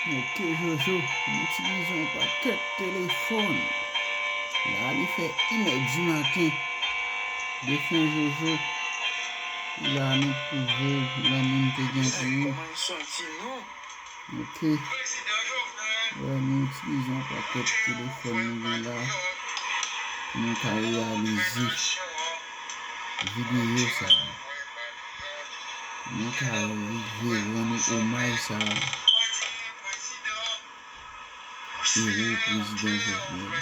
Ok, Jojo, nous utilisons pas que téléphone. Là, il fait 1h du matin. De fin Jojo, là, nous pouvons, là, nous te ok. Ouais, nous utilisons pas que téléphone, nous là. Nous avons réalisé vidéo ça. Nous avons rendre hommage ça. Héros président Jovenel.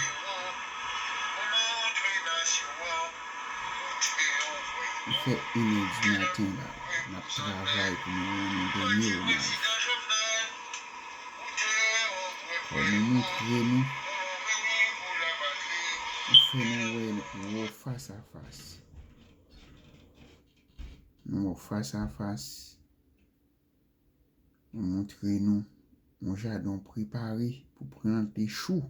Il fait 1h du matin là. On travaille pour nous donner hommage. Pour nous montrer nous. Il fait nous face à face. Nous face à face. Nous montrer nous. Mon jardin préparé pour prendre des choux.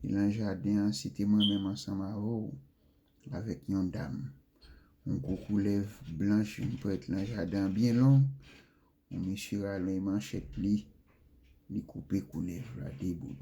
Et dans le jardin, c'était moi-même ensemble avec une dame. On coucou lèvres blanche, une prête dans le jardin bien long. On monsieur a les manchettes li couper couleuvre là des bouts.